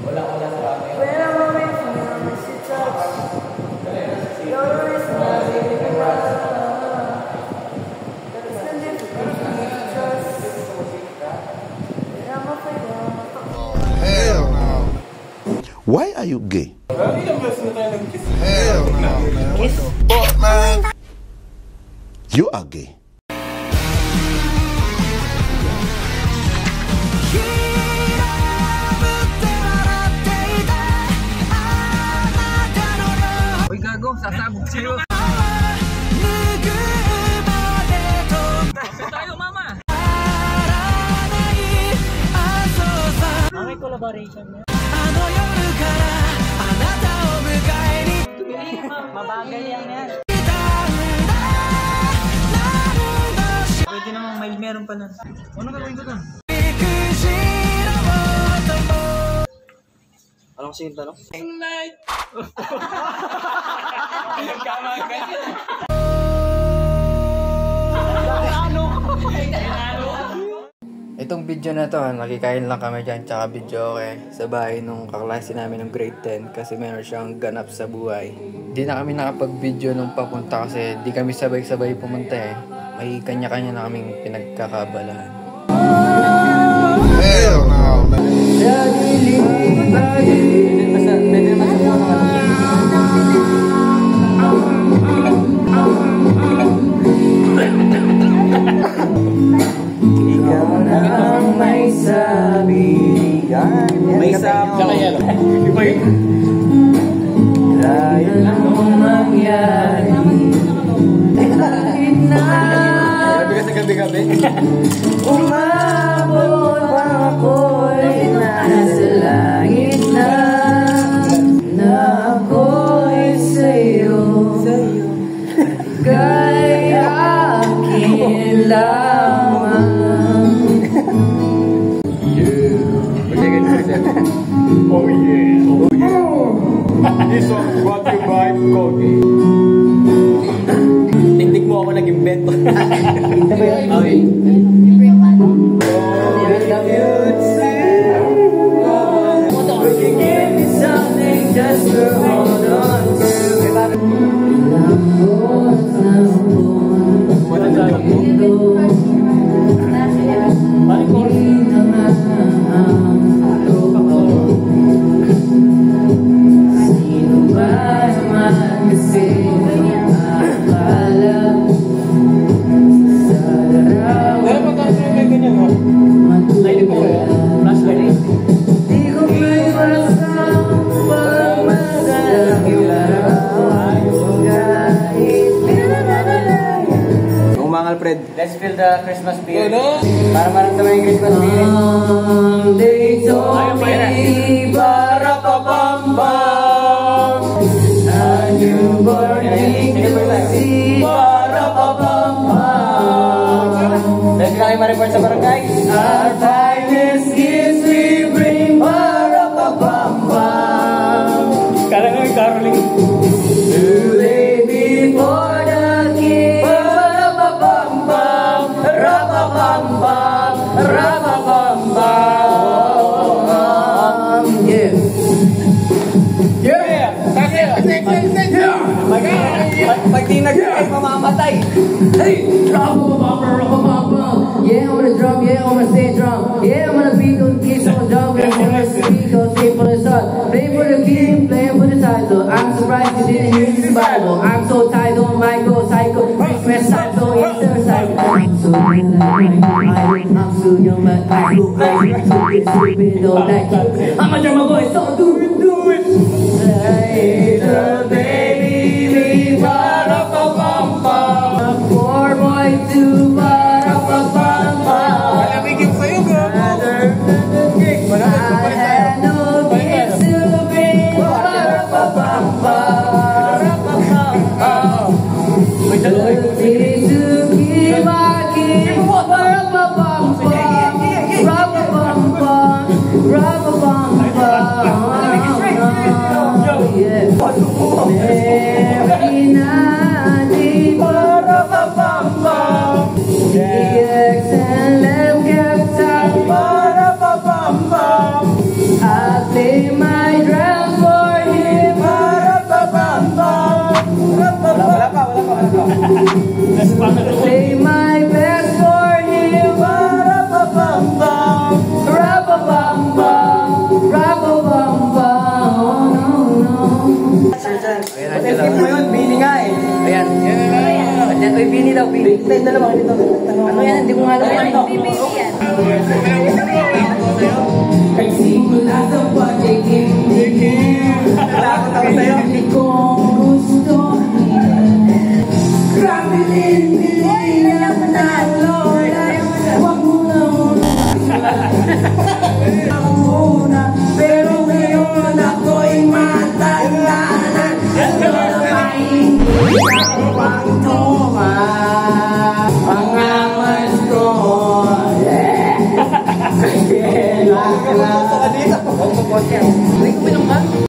When I'm away from you, I miss your touch. You're the reason I live in love. There's no difference between trust. And I'm afraid of Hell no. Why are you gay? Hell no, man. What the fuck, man? You are gay. Uy, gago, sasabog sa'yo. Tayo, mama. May collaboration niya. Mabagal yan yan. Pwede namang may meron pa nun. Ano gagawin ko dun? Anong sinta, no? Light! Itong video na to, nakikain lang kami dyan tsaka video sa bahay nung kaklase namin ng grade 10 kasi meron siyang ganap sa buhay. Di na kami nakapag-video nung papunta kasi di kami sabay-sabay pumunta May kanya-kanya na kaming pinagkakabalahan. Hell no, man. may sabi may sabi dahil anong mangyari kahit na gabi-gabi umabot pa ako'y nasa langit na ako'y sa'yo kay akin lamang. Oh yeah, oh yeah. This one brought you by Colgate. Tingtig mo ako nag-invento. Okay. Just to hold on to. Let's feel the Christmas spirit. Para maramdaman yung Christmas spirit. They told me, ba-ra-pa-bam-bam, a newborn king to see, ba-ra-pa-bam-bam. Dahil kami ma-report sa barangay. Our finest gifts we bring, ba-ra-pa-bam-bam. Karang caroling. To lay before the king, ba-ra-pa-bam-bam, ra-pa-bam-bam, ra-pa-bam-bam. Yeah. Yeah. Pag di nag-ay, mamamatay. Hey, ra-pa-bam-bam. Yeah, on the drum, yeah, on the same drum. Yeah, I'm gonna beat those keys on the drum. Yeah, I'm gonna speak, go straight for the sun. Play for the king, play for the title. I'm surprised you didn't use the Bible. I'm so tight on my go cycle. Christmas cycle, it's the cycle. I'm so young, I'm so young, but I look crazy. Stupid, don't like you. I'm a drummer boy, so do it. Hey, the baby, leave, ba-ra-pa-bam-bam. Poor boy, too, ba-ra-pa-bam-bam. Malamigin sa'yo, gago. I had no kids to bring, ba-ra-pa-bam-bam. Dirty to keep my king, ba-ra-pa-bam-bam, ra-pa-bam-bam, ra-pa-bam-bam. Yeah. Mary Nadi, ba-ra-pa-bam-bam. Tayo na naman dito. Ano yan? Hindi mo nga alam yan. Nagsimula sa pagiging takot ako sa'yo. Hindi ko gusto. Grabe din, bilihan na Lord. Huwag mo na muna. Pero ngayon ako'y matanda na. Ano na mainit ako ang tuma. Mga masko. Kaya nakakala. Huwag mo po siya. Huwag mo ka?